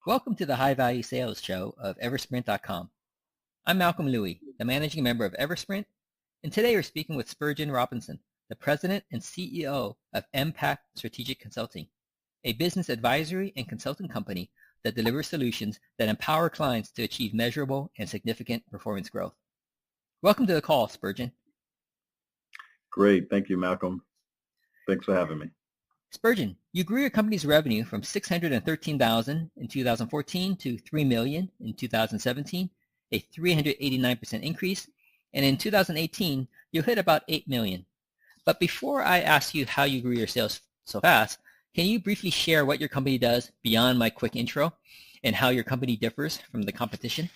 Welcome to the High Value Sales Show of Eversprint.com. I'm Malcolm Louie, the managing member of Eversprint, and today we're speaking with Spurgeon Robinson, the president and CEO of MPACT Strategic Consulting, a business advisory and consulting company that delivers solutions that empower clients to achieve measurable and significant performance growth. Welcome to the call, Spurgeon. Great. Thank you, Malcolm. Thanks for having me. Spurgeon, you grew your company's revenue from $613,000 in 2014 to $3 million in 2017, a 389% increase, and in 2018, you hit about $8 million. But before I ask you how you grew your sales so fast, can you briefly share what your company does beyond my quick intro and how your company differs from the competition?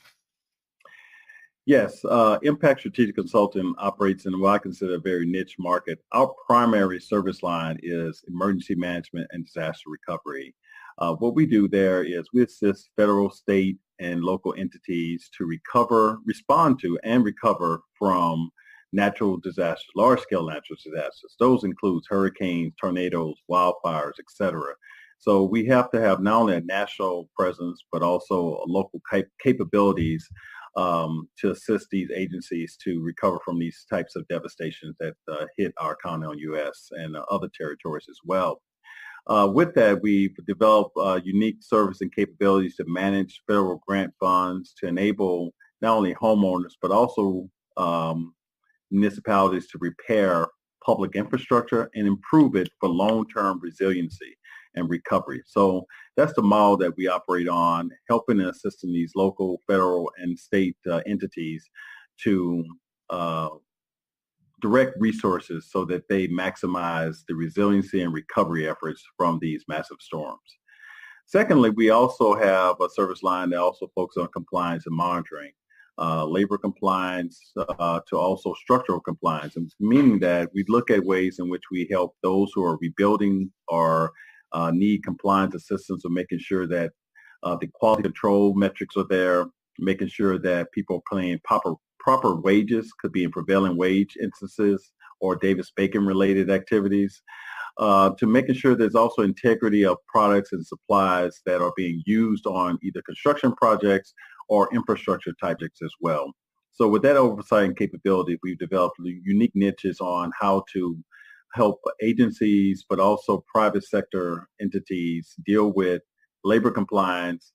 Yes, MPACT Strategic Consulting operates in what I consider a very niche market. Our primary service line is emergency management and disaster recovery. What we do there is we assist federal, state, and local entities to respond to, and recover from natural disasters, large-scale natural disasters. Those include hurricanes, tornadoes, wildfires, etc. So we have to have not only a national presence, but also local capabilities to assist these agencies to recover from these types of devastations that hit our continental U.S. and other territories as well. With that, we've developed unique service and capabilities to manage federal grant funds to enable not only homeowners, but also municipalities to repair public infrastructure and improve it for long-term resiliency and recovery. So that's the model that we operate on, helping and assisting these local, federal, and state entities to direct resources so that they maximize the resiliency and recovery efforts from these massive storms. Secondly, we also have a service line that also focuses on compliance and monitoring, labor compliance to also structural compliance, and meaning that we look at ways in which we help those who are rebuilding or need compliance assistance, or making sure that the quality control metrics are there, making sure that people are paying proper wages, could be in prevailing wage instances or Davis-Bacon related activities, to making sure there's also integrity of products and supplies that are being used on either construction projects or infrastructure projects as well. So with that oversight and capability, we've developed unique niches on how to help agencies, but also private sector entities deal with labor compliance,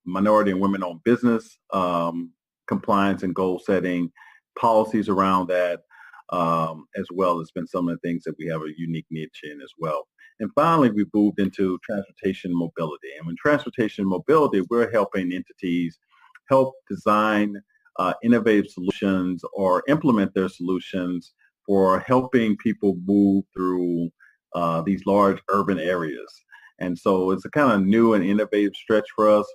minority and women-owned business compliance and goal setting, policies around that, as well as been some of the things that we have a unique niche in as well. And finally, we moved into transportation mobility. And with transportation mobility, we're helping entities help design innovative solutions or implement their solutions for helping people move through these large urban areas. And so it's a kind of new and innovative stretch for us,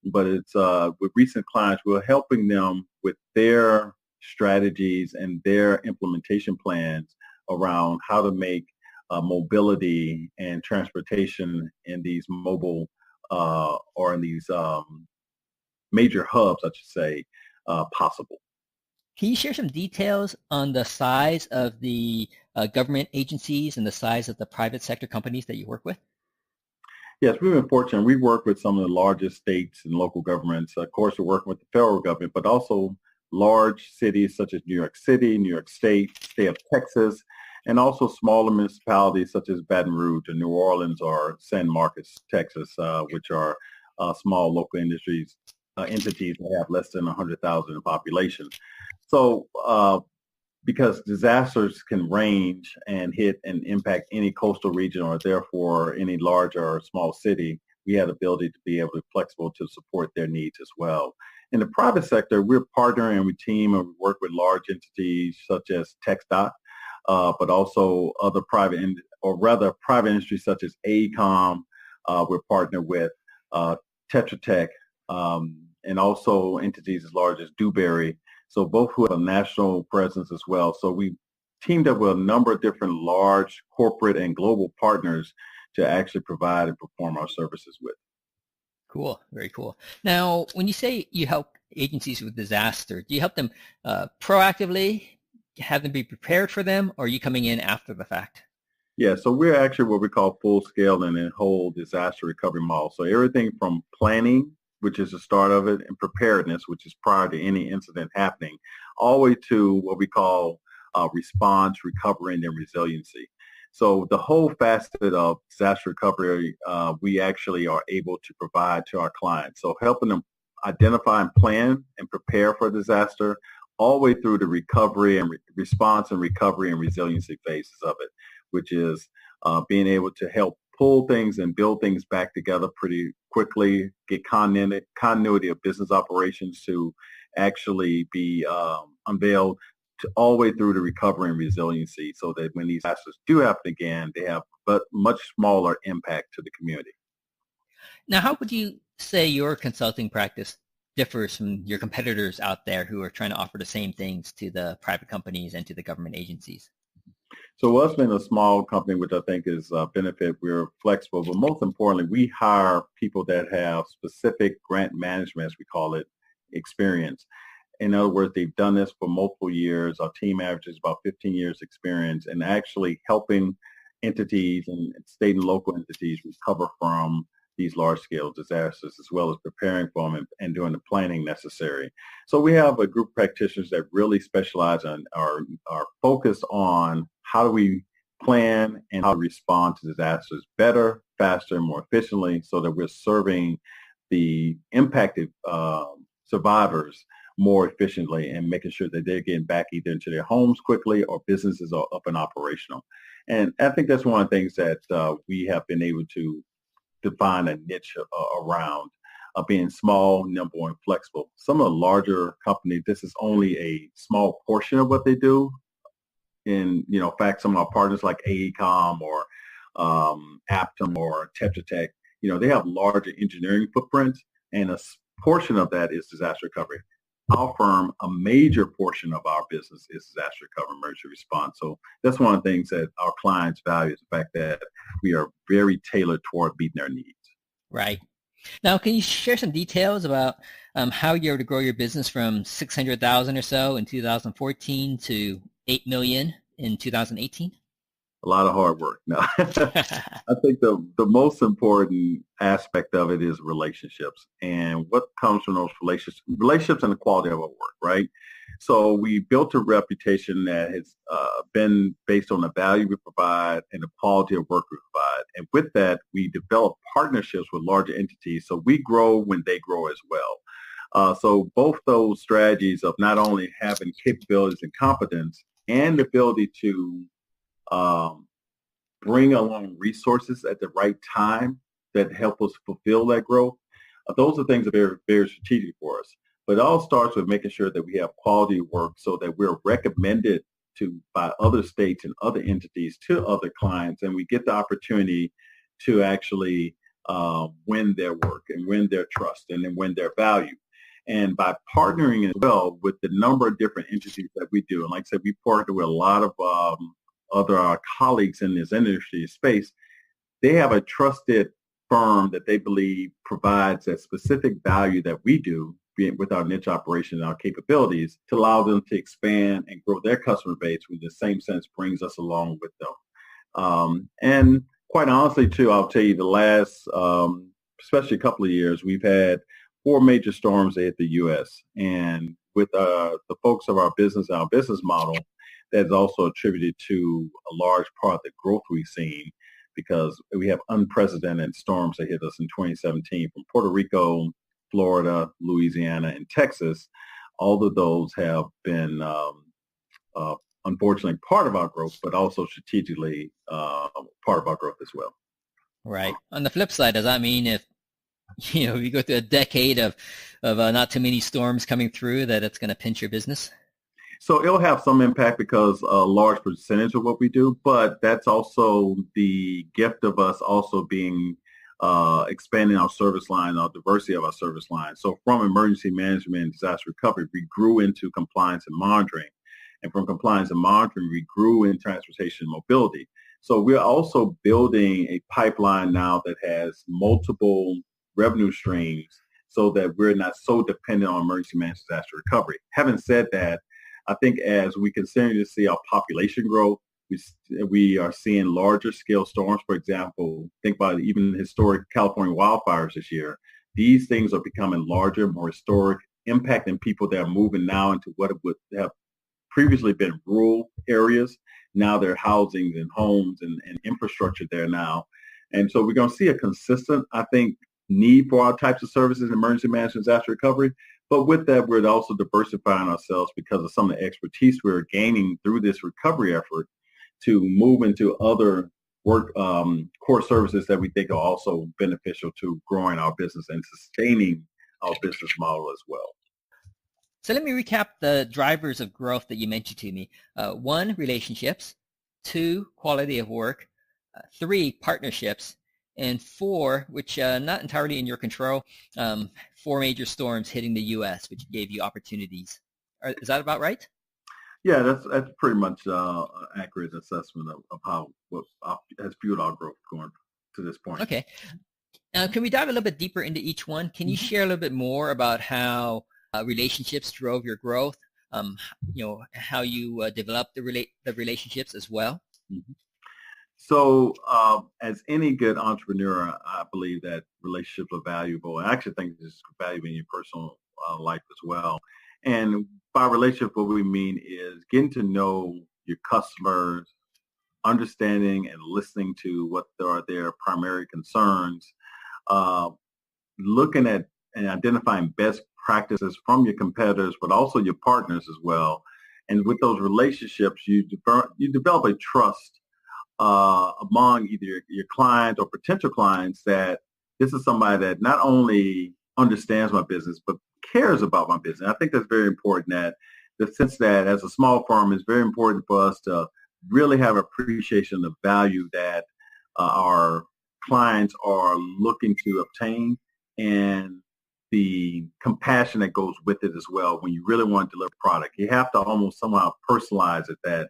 but it's with recent clients, we're helping them with their strategies and their implementation plans around how to make mobility and transportation in these mobile or in these major hubs, I should say, possible. Can you share some details on the size of the government agencies and the size of the private sector companies that you work with? Yes, we've been fortunate. We work with some of the largest states and local governments. Of course, we're working with the federal government, but also large cities such as New York City, New York State, state of Texas, and also smaller municipalities such as Baton Rouge and New Orleans or San Marcos, Texas, which are small local entities that have less than 100,000 in population. So because disasters can range and hit and impact any coastal region or therefore any large or small city, we have the ability to be able to be flexible to support their needs as well. In the private sector, we're partnering with team and we work with large entities such as TxDOT, but also other private industries such as AECOM. We're partnered with Tetra Tech and also entities as large as Dewberry. So both who have a national presence as well. So we teamed up with a number of different large corporate and global partners to actually provide and perform our services with. Cool. Very cool. Now, when you say you help agencies with disaster, do you help them proactively, have them be prepared for them, or are you coming in after the fact? Yeah, so we're actually what we call full scale and then whole disaster recovery model. So everything from planning, which is the start of it, and preparedness, which is prior to any incident happening, all the way to what we call response, recovery, and then resiliency. So the whole facet of disaster recovery, we actually are able to provide to our clients. So helping them identify and plan and prepare for disaster, all the way through the recovery and response and recovery and resiliency phases of it, which is being able to help pull things and build things back together pretty quickly, get continuity of business operations to actually be unveiled to all the way through the recovery and resiliency so that when these disasters do happen again, they have but much smaller impact to the community. Now, how would you say your consulting practice differs from your competitors out there who are trying to offer the same things to the private companies and to the government agencies? So us being a small company, which I think is a benefit, we're flexible, but most importantly, we hire people that have specific grant management, as we call it, experience. In other words, they've done this for multiple years. Our team averages about 15 years experience in actually helping entities and state and local entities recover from these large-scale disasters, as well as preparing for them and doing the planning necessary. So we have a group of practitioners that really specialize on are focused on how do we plan and how to respond to disasters better, faster, and more efficiently so that we're serving the impacted survivors more efficiently and making sure that they're getting back either into their homes quickly or businesses are up and operational. And I think that's one of the things that we have been able to define a niche around being small, nimble, and flexible. Some of the larger companies, this is only a small portion of what they do. In fact, some of our partners like AECOM or Aptum or Tetra Tech, they have larger engineering footprints, and a portion of that is disaster recovery. Our firm, a major portion of our business is disaster recovery, emergency response. So that's one of the things that our clients value is the fact that we are very tailored toward meeting their needs. Right. Now, can you share some details about how you were to grow your business from 600,000 or so in 2014 to 8 million in 2018? A lot of hard work. No, I think the most important aspect of it is relationships and what comes from those relationships and the quality of our work, right? So we built a reputation that has been based on the value we provide and the quality of work we provide. And with that, we develop partnerships with larger entities. So we grow when they grow as well. So both those strategies of not only having capabilities and competence and the ability to bring along resources at the right time that help us fulfill that growth. Those are things that are very strategic for us. But it all starts with making sure that we have quality work so that we're recommended by other states and other entities to other clients, and we get the opportunity to actually win their work and win their trust and then win their value. And by partnering as well with the number of different entities that we do, and like I said, we partner with a lot of other colleagues in this industry space, they have a trusted firm that they believe provides that specific value that we do with our niche operation and our capabilities to allow them to expand and grow their customer base, with the same sense brings us along with them. And quite honestly, too, I'll tell you the last, especially a couple of years, we've had 4 major storms that hit the U.S. And with the folks of our business model, that's also attributed to a large part of the growth we've seen because we have unprecedented storms that hit us in 2017 from Puerto Rico, Florida, Louisiana, and Texas. All of those have been, unfortunately, part of our growth, but also strategically part of our growth as well. Right. On the flip side, does that mean if you go through a decade of not too many storms coming through, that it's going to pinch your business? So it'll have some impact because a large percentage of what we do, but that's also the gift of us also being expanding our service line, our diversity of our service line. So from emergency management and disaster recovery, we grew into compliance and monitoring. And from compliance and monitoring, we grew in transportation and mobility. So we're also building a pipeline now that has multiple revenue streams so that we're not so dependent on emergency management and disaster recovery. Having said that, I think as we continue to see our population grow, We are seeing larger scale storms. For example, think about even historic California wildfires this year. These things are becoming larger, more historic, impacting people that are moving now into what would have previously been rural areas. Now they're housing and homes and infrastructure there now. And so we're going to see a consistent, I think, need for our types of services in emergency management, disaster recovery. But with that, we're also diversifying ourselves because of some of the expertise we're gaining through this recovery effort to move into other work core services that we think are also beneficial to growing our business and sustaining our business model as well. So let me recap the drivers of growth that you mentioned to me. 1, relationships. 2, quality of work. 3, partnerships. And 4, which not entirely in your control, 4 major storms hitting the U.S., which gave you opportunities. Is that about right? Yeah, that's pretty much an accurate assessment of how what has fueled our growth going to this point. Okay. Can we dive a little bit deeper into each one? Can you share a little bit more about how relationships drove your growth? How you developed the relationships as well? Mm-hmm. So as any good entrepreneur, I believe that relationships are valuable. I actually think it's valuable in your personal life as well. And by relationship, what we mean is getting to know your customers, understanding and listening to what are their primary concerns, looking at and identifying best practices from your competitors, but also your partners as well. And with those relationships, you develop a trust among either your clients or potential clients that this is somebody that not only understands my business, but cares about my business. I think that's very important, that the sense that as a small firm, it's very important for us to really have appreciation of value that our clients are looking to obtain, and the compassion that goes with it as well. When you really want to deliver a product, you have to almost somehow personalize it, that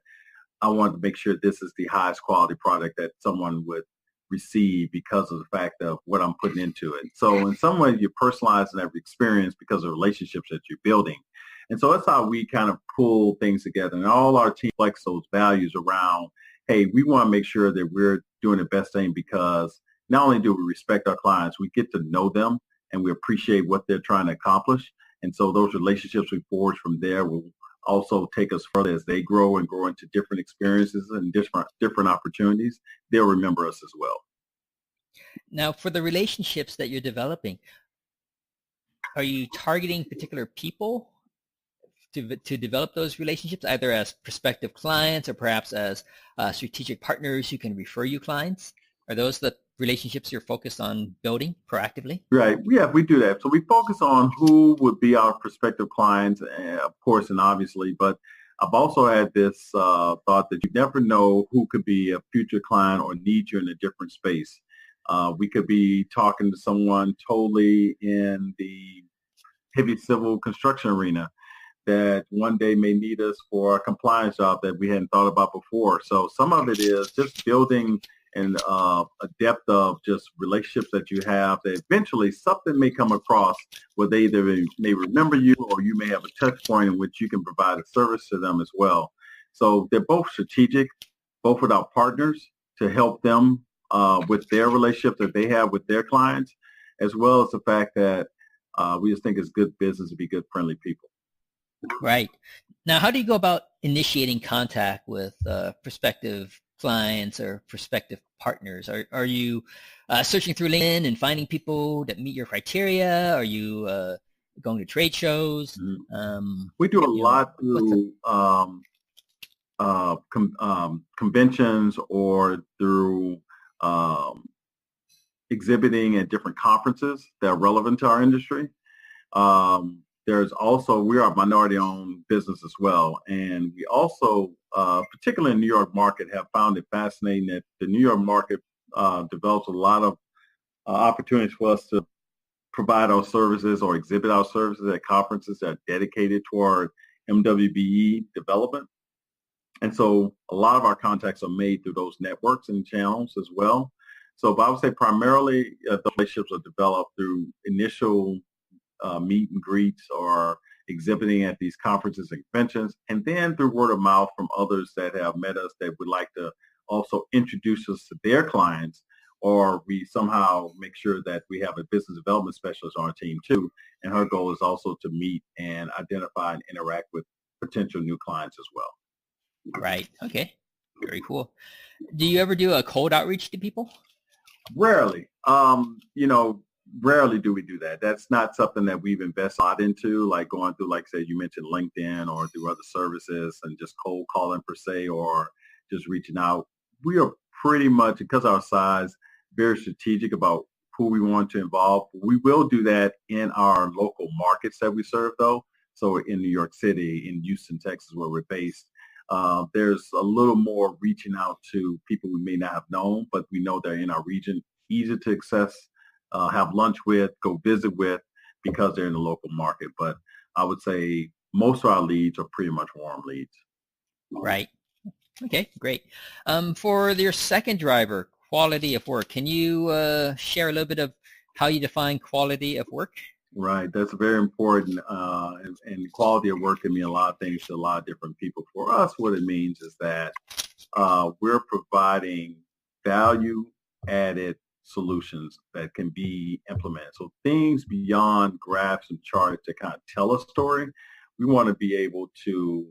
I want to make sure this is the highest quality product that someone would receive because of the fact of what I'm putting into it. So in some way, you're personalizing that experience because of relationships that you're building. And so that's how we kind of pull things together. And all our team flex those values around, hey, we want to make sure that we're doing the best thing, because not only do we respect our clients, we get to know them and we appreciate what they're trying to accomplish. And so those relationships we forge from there will also take us further as they grow and grow into different experiences and different opportunities. They'll remember us as well. Now, for the relationships that you're developing, are you targeting particular people to develop those relationships, either as prospective clients or perhaps as strategic partners who can refer you clients? Are those the relationships you're focused on building proactively? Right. Yeah, we do that. So we focus on who would be our prospective clients, of course, and obviously, but I've also had this thought that you never know who could be a future client or need you in a different space. We could be talking to someone totally in the heavy civil construction arena that one day may need us for a compliance job that we hadn't thought about before. So some of it is just building and a depth of just relationships that you have, that eventually something may come across where they either may remember you, or you may have a touch point in which you can provide a service to them as well. So they're both strategic, both with our partners to help them with their relationship that they have with their clients, as well as the fact that we just think it's good business to be good, friendly people. Right. Now, how do you go about initiating contact with prospective clients or prospective partners? Are you searching through LinkedIn and finding people that meet your criteria? Are you going to trade shows? We do a lot through conventions or through exhibiting at different conferences that are relevant to our industry. There's also, we are a minority-owned business as well, and we also, particularly in the New York market, have found it fascinating that the New York market develops a lot of opportunities for us to provide our services or exhibit our services at conferences that are dedicated toward MWBE development. And so a lot of our contacts are made through those networks and channels as well. So but I would say primarily the relationships are developed through initial meet and greets or exhibiting at these conferences and conventions, and then through word of mouth from others that have met us that would like to also introduce us to their clients, or we somehow make sure that we have a business development specialist on our team too. And her goal is also to meet and identify and interact with potential new clients as well. Right. Okay. Very cool. Do you ever do a cold outreach to people? Rarely. Rarely do we do that. That's not something that we've invested a lot into, like going through, like say you mentioned, LinkedIn or through other services and just cold calling per se, or just reaching out. We are pretty much, because of our size, very strategic about who we want to involve. We will do that in our local markets that we serve, though. So in New York City, in Houston, Texas, where we're based, there's a little more reaching out to people we may not have known, but we know they're in our region, easy to access, have lunch with, go visit with, because they're in the local market. But I would say most of our leads are pretty much warm leads. Right. Okay, great. For your second driver, quality of work, can you share a little bit of how you define quality of work? Right. That's very important. And quality of work can mean a lot of things to a lot of different people. For us, what it means is that we're providing value-added solutions that can be implemented. So things beyond graphs and charts to kind of tell a story. We want to be able to,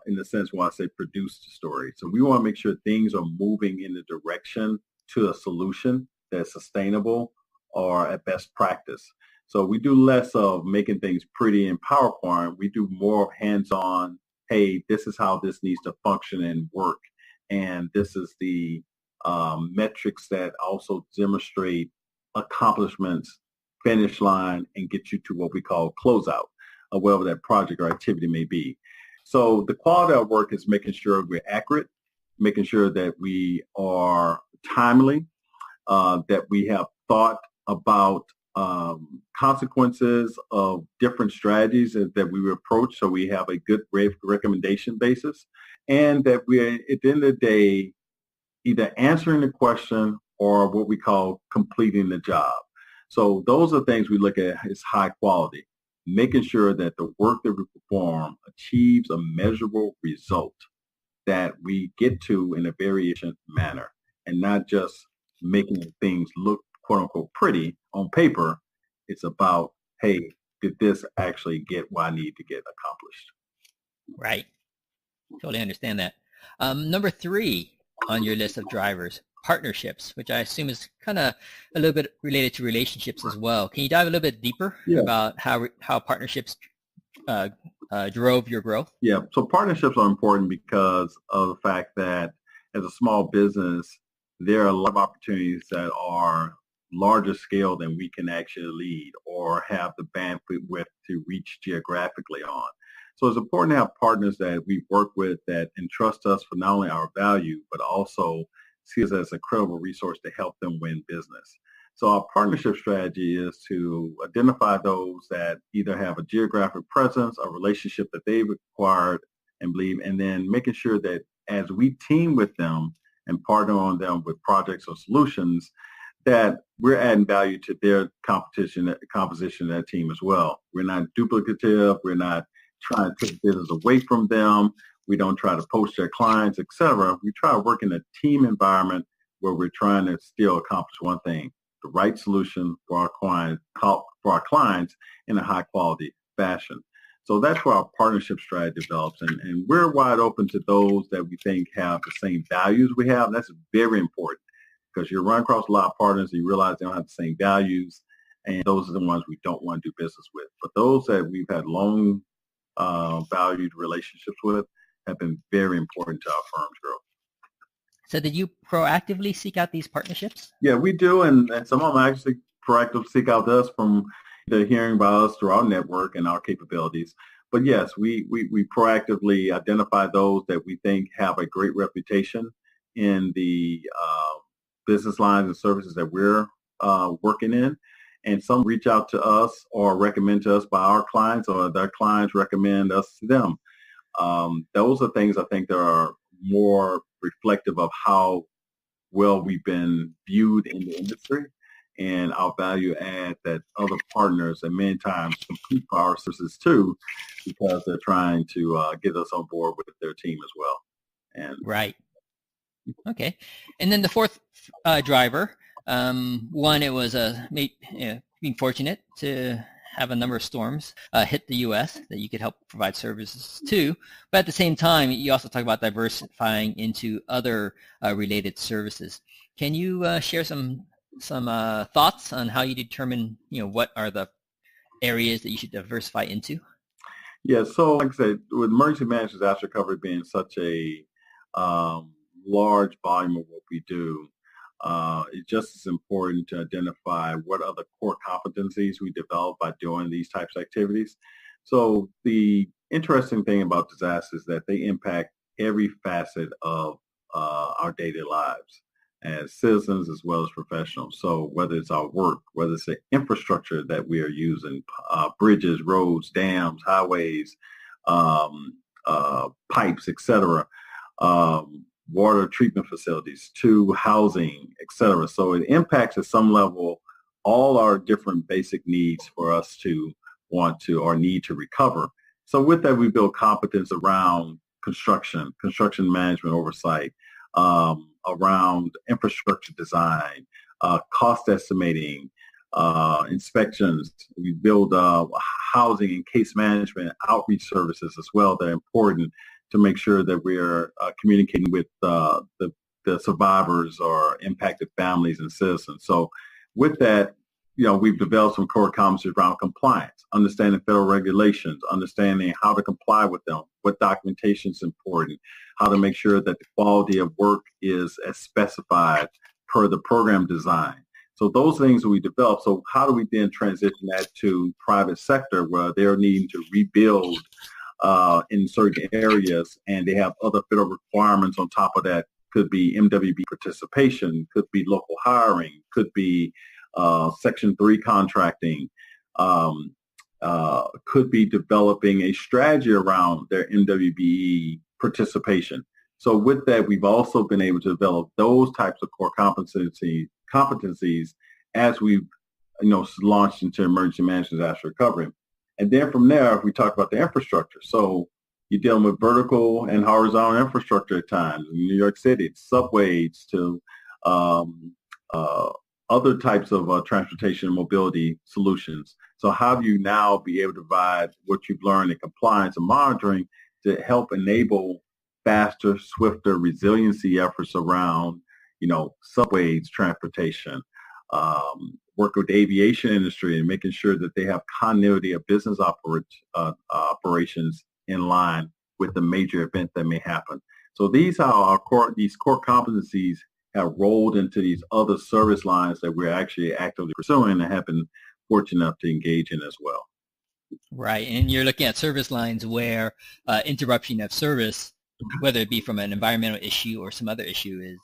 in the sense when I say produce the story. So we want to make sure things are moving in the direction to a solution that's sustainable or at best practice. So we do less of making things pretty in PowerPoint. We do more hands-on, hey, this is how this needs to function and work. And this is the metrics that also demonstrate accomplishments, finish line, and get you to what we call closeout, of whatever that project or activity may be. So the quality of work is making sure we're accurate, making sure that we are timely, that we have thought about consequences of different strategies that we approach, so we have a good recommendation basis, and that we're, at the end of the day, either answering the question or what we call completing the job. So those are things we look at as high quality, making sure that the work that we perform achieves a measurable result that we get to in a very efficient manner, and not just making things look quote unquote pretty on paper. It's about, hey, did this actually get what I need to get accomplished? Right. Totally understand that. Number 3 on your list of drivers, partnerships, which I assume is kind of a little bit related to relationships as well. Can you dive a little bit deeper about how partnerships drove your growth? Yeah, so partnerships are important because of the fact that as a small business, there are a lot of opportunities that are larger scale than we can actually lead or have the bandwidth to reach geographically on. So it's important to have partners that we work with that entrust us for not only our value, but also see us as a credible resource to help them win business. So our partnership strategy is to identify those that either have a geographic presence, a relationship that they've acquired and believe, and then making sure that as we team with them and partner on them with projects or solutions, that we're adding value to their composition of that team as well. We're not duplicative. We're not trying to take business away from them. We don't try to poach their clients, etc. We try to work in a team environment where we're trying to still accomplish one thing: the right solution for our clients in a high quality fashion. So that's where our partnership strategy develops, and we're wide open to those that we think have the same values we have. And that's very important, because you run across a lot of partners and you realize they don't have the same values, and those are the ones we don't want to do business with. But those that we've had long valued relationships with have been very important to our firm's growth. So did you proactively seek out these partnerships? Yeah, we do, and some of them actually proactively seek out us from either hearing about us through our network and our capabilities. But yes, we proactively identify those that we think have a great reputation in the business lines and services that we're working in. And some reach out to us or recommend to us by our clients, or their clients recommend us to them. Those are things I think that are more reflective of how well we've been viewed in the industry. and our value add that other partners and many times compete for our services too, because they're trying to get us on board with their team as well. And right. Okay. And then the fourth driver, one, it was being fortunate to have a number of storms hit the U.S. that you could help provide services to. But at the same time, you also talk about diversifying into other related services. Can you share some thoughts on how you determine, what are the areas that you should diversify into? Yeah, so like I said, with emergency management disaster recovery being such a large volume of what we do, it's just as important to identify what are the core competencies we develop by doing these types of activities. So the interesting thing about disasters is that they impact every facet of our daily lives as citizens as well as professionals. So whether it's our work, whether it's the infrastructure that we are using, bridges, roads, dams, highways, pipes, etc., water treatment facilities, to housing, etc. So it impacts at some level all our different basic needs for us to want to or need to recover. So with that, we build competence around construction management oversight, around infrastructure design, cost estimating, inspections. We build housing and case management outreach services as well that are important to make sure that we're communicating with the survivors or impacted families and citizens. So with that, we've developed some core competencies around compliance, understanding federal regulations, understanding how to comply with them, what documentation is important, how to make sure that the quality of work is as specified per the program design. So those things we develop. So how do we then transition that to private sector where they're needing to rebuild in certain areas and they have other federal requirements on top of that? Could be MWB participation, could be local hiring, could be Section 3 contracting, could be developing a strategy around their MWBE participation. So with that, we've also been able to develop those types of core competencies as we've launched into emergency management disaster recovery. And then from there, we talk about the infrastructure. So you're dealing with vertical and horizontal infrastructure at times in New York City, subways to other types of transportation and mobility solutions. So how do you now be able to provide what you've learned in compliance and monitoring to help enable faster, swifter resiliency efforts around, subways, transportation, work with the aviation industry and making sure that they have continuity of business operations in line with the major event that may happen. So these are these core competencies have rolled into these other service lines that we're actually actively pursuing and have been fortunate enough to engage in as well. Right. And you're looking at service lines where interruption of service, whether it be from an environmental issue or some other issue, is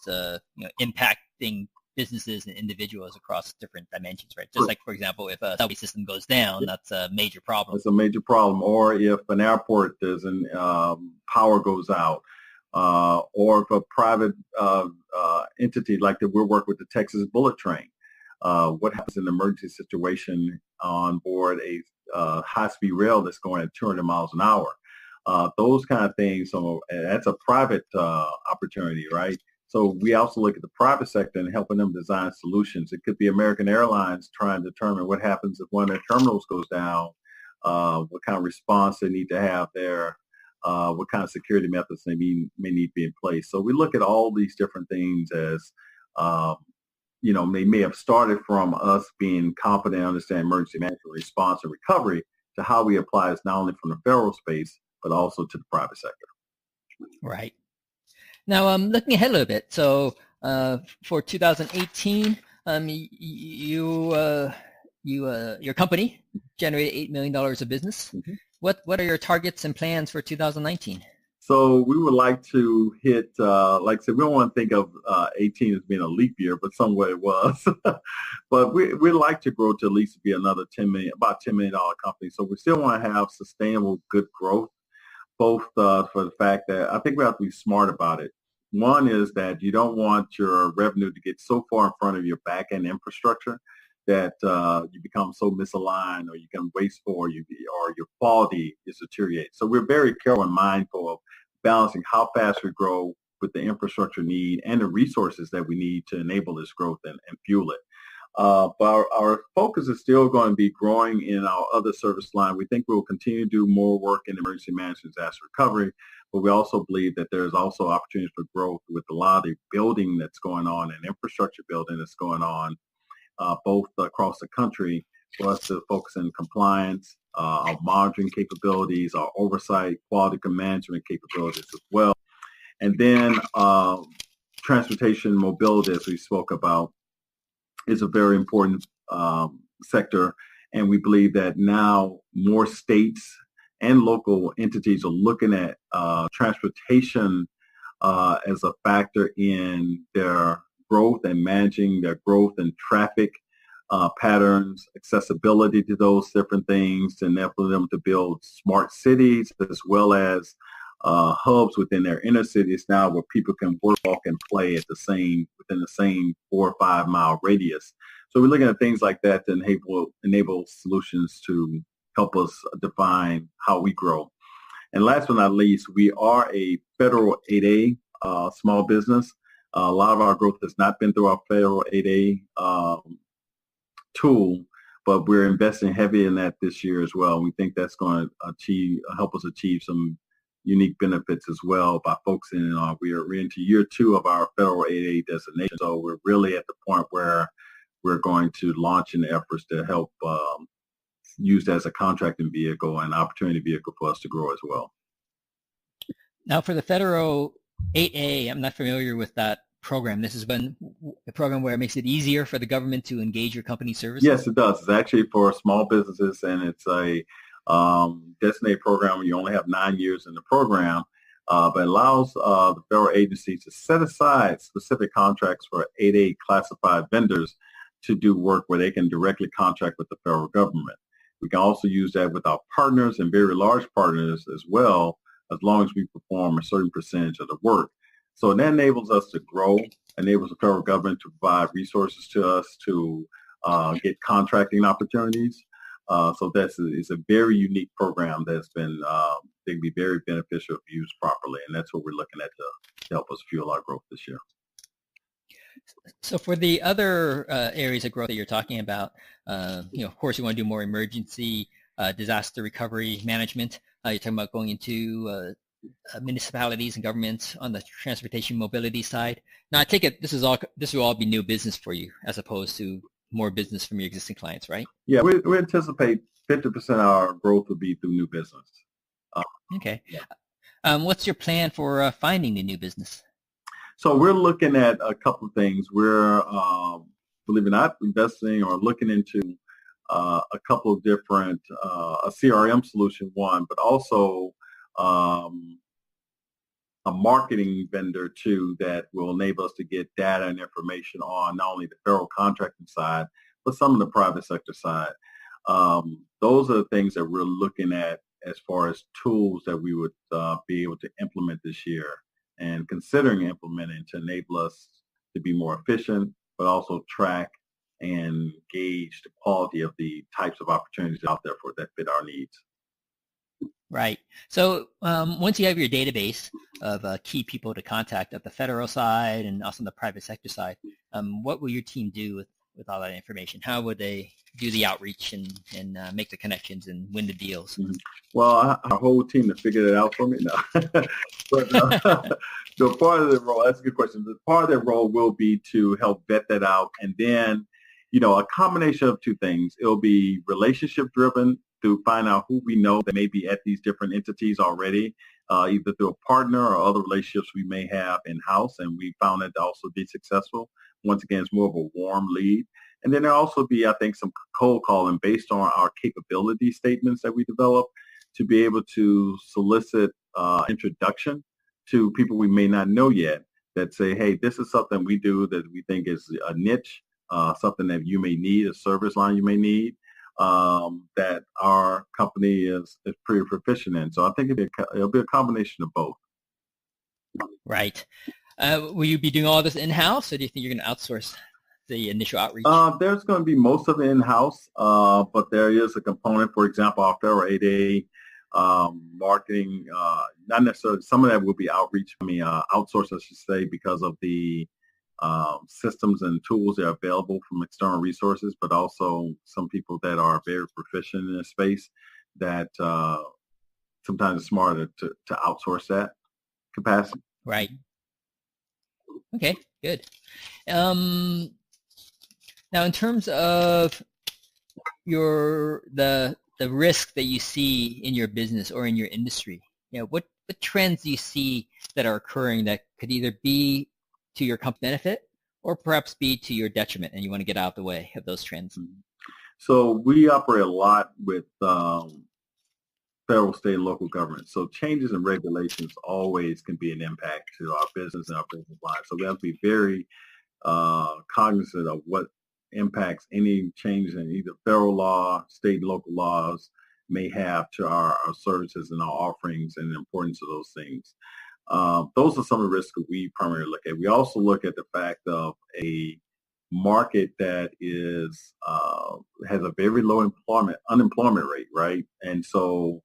impacting businesses and individuals across different dimensions, right? Just like, for example, if a subway system goes down, that's a major problem. It's a major problem. Or if an airport doesn't, power goes out, or if a private entity like that, we're working with the Texas Bullet Train. What happens in an emergency situation on board a high-speed rail that's going at 200 miles an hour? Those kind of things. So that's a private opportunity, right? So we also look at the private sector and helping them design solutions. It could be American Airlines trying to determine what happens if one of their terminals goes down, what kind of response they need to have there, what kind of security methods they may need to be in place. So we look at all these different things as, they may have started from us being confident and understand emergency management response and recovery to how we apply this not only from the federal space, but also to the private sector. Right. Now, looking ahead a little bit, so for 2018, your company generated $8 million of business. Mm-hmm. What are your targets and plans for 2019? So we would like to hit, like I said, we don't want to think of 18 as being a leap year, but somewhere it was. But we'd like to grow to at least be another about $10 million company. So we still want to have sustainable, good growth, both for the fact that I think we have to be smart about it. One is that you don't want your revenue to get so far in front of your back-end infrastructure that you become so misaligned, or you become wasteful, or your quality is deteriorated. So we're very careful and mindful of balancing how fast we grow with the infrastructure need and the resources that we need to enable this growth and fuel it. But our focus is still going to be growing in our other service line. We think we'll continue to do more work in emergency management, disaster recovery, but we also believe that there's also opportunities for growth with a lot of the building that's going on and infrastructure building that's going on both across the country, for us to focus on compliance, our monitoring capabilities, our oversight, quality management capabilities as well. And then transportation mobility, as we spoke about, is a very important sector. And we believe that now more states and local entities are looking at transportation as a factor in their growth and managing their growth and traffic patterns, accessibility to those different things, to enable them to build smart cities, as well as hubs within their inner cities now where people can work, walk, and play within the same 4 or 5 mile radius. So we're looking at things like that to enable solutions to help us define how we grow. And last but not least, we are a federal 8A small business. A lot of our growth has not been through our federal 8A tool, but we're investing heavy in that this year as well. We think that's going to help us achieve some unique benefits as well by focusing on, we're into year 2 of our federal 8A designation. So we're really at the point where we're going to launch in efforts to help use as a contracting vehicle and opportunity vehicle for us to grow as well. Now for the federal 8A, I'm not familiar with that program. This has been a program where it makes it easier for the government to engage your company services? Yes, it does. It's actually for small businesses, and it's a designated program where you only have 9 years in the program, but it allows the federal agencies to set aside specific contracts for 8A classified vendors to do work where they can directly contract with the federal government. We can also use that with our partners and very large partners as well, as long as we perform a certain percentage of the work. So that enables us to grow, enables the federal government to provide resources to us to get contracting opportunities. So it's a very unique program that's been they can be very beneficial if used properly, and that's what we're looking at to help us fuel our growth this year. So for the other areas of growth that you're talking about, of course, you want to do more emergency disaster recovery management. You're talking about going into municipalities and governments on the transportation mobility side. Now, I take it this will all be new business for you, as opposed to more business from your existing clients, right? Yeah, we anticipate 50% of our growth will be through new business. Okay. Yeah. What's your plan for finding the new business? So we're looking at a couple of things. We're, believe it or not, investing or looking into a couple of different, a CRM solution, one, but also a marketing vendor, two, that will enable us to get data and information on not only the federal contracting side, but some of the private sector side. Those are the things that we're looking at as far as tools that we would be able to implement this year and considering implementing to enable us to be more efficient, but also track and gauge the quality of the types of opportunities out there for that fit our needs. Right. So once you have your database of key people to contact at the federal side and also on the private sector side, what will your team do with all that information? How would they do the outreach and make the connections and win the deals? Mm-hmm. Well, our whole team to figure it out for me now. But the part of the role, that's a good question. The part of their role will be to help vet that out. And then, a combination of two things. It'll be relationship driven to find out who we know that may be at these different entities already, either through a partner or other relationships we may have in-house. And we found that to also be successful. Once again, it's more of a warm lead. And then there'll also be, I think, some cold calling based on our capability statements that we develop to be able to solicit introduction to people we may not know yet that say, hey, this is something we do that we think is a niche, something that you may need, a service line you may need, that our company is pretty proficient in. So I think it'll be a combination of both. Right. Will you be doing all this in-house, or do you think you're going to outsource the initial outreach? There's going to be most of it in-house, but there is a component, for example, our federal 8A marketing, not necessarily, some of that will be outreach, outsource, I should say, because of the systems and tools that are available from external resources, but also some people that are very proficient in this space that sometimes it's smarter to outsource that capacity. Right. Okay, good. Now, in terms of the risk that you see in your business or in your industry, what trends do you see that are occurring that could either be to your company benefit or perhaps be to your detriment, and you want to get out of the way of those trends? So we operate a lot with federal, state, and local government. So changes in regulations always can be an impact to our business and our business lives. So we have to be very cognizant of what impacts any changes in either federal law, state and local laws may have to our services and our offerings and the importance of those things. Those are some of the risks that we primarily look at. We also look at the fact of a market that is has a very low unemployment rate, right? And so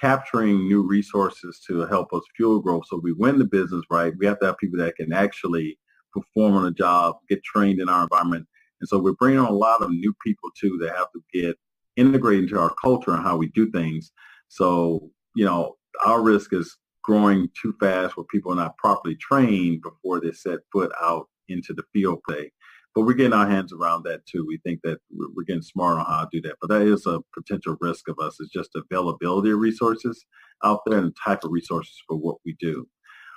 capturing new resources to help us fuel growth so we win the business, right? We have to have people that can actually perform on a job, get trained in our environment. And so we're bringing on a lot of new people too that have to get integrated into our culture and how we do things. So, our risk is growing too fast where people are not properly trained before they set foot out into the field play. But we're getting our hands around that too. We think that we're getting smart on how to do that. But that is a potential risk of us, is just availability of resources out there and the type of resources for what we do.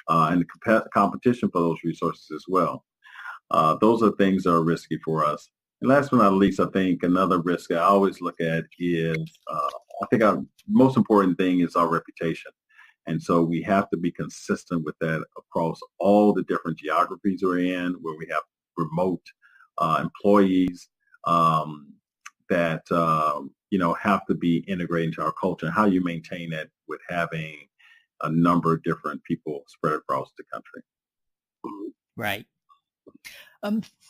And the competition for those resources as well. Those are things that are risky for us. And last but not least, I think another risk I always look at is, I think our most important thing is our reputation. And so we have to be consistent with that across all the different geographies we're in, where we have remote employees that, have to be integrated into our culture, and how you maintain that with having a number of different people spread across the country. Right.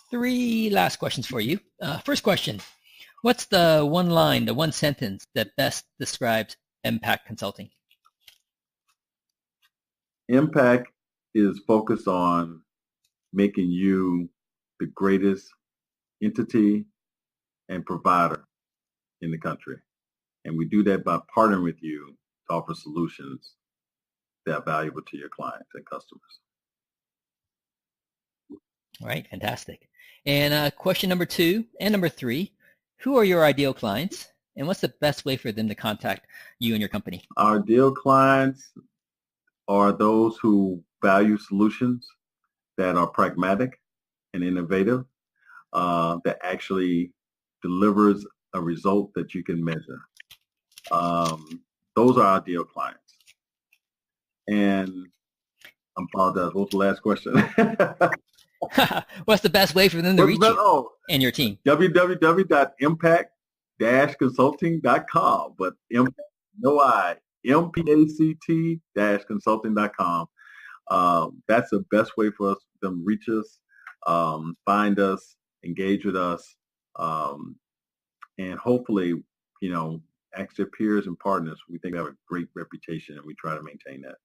3 last questions for you. First question, what's the one sentence that best describes MPACT Consulting? MPACT is focused on making you the greatest entity and provider in the country. And we do that by partnering with you to offer solutions that are valuable to your clients and customers. All right, fantastic. And question number 2 and number 3, who are your ideal clients, and what's the best way for them to contact you and your company? Our ideal clients are those who value solutions that are pragmatic and innovative, that actually delivers a result that you can measure. Those are our ideal clients. And I apologize, what's the last question? What's the best way for them to reach you and your team? www.impact-consulting.com, but MPACT-consulting.com. That's the best way for them to reach us, find us, engage with us, and hopefully, ask their peers and partners. We think we have a great reputation, and we try to maintain that.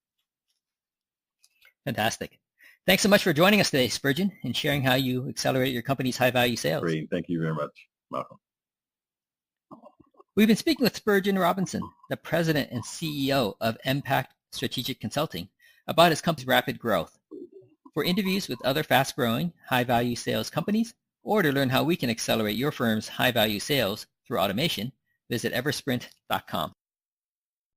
Fantastic. Thanks so much for joining us today, Spurgeon, and sharing how you accelerate your company's high-value sales. Great. Thank you very much, Malcolm. We've been speaking with Spurgeon Robinson, the president and CEO of MPACT Strategic Consulting, about his company's rapid growth. For interviews with other fast-growing, high-value sales companies, or to learn how we can accelerate your firm's high-value sales through automation, visit eversprint.com.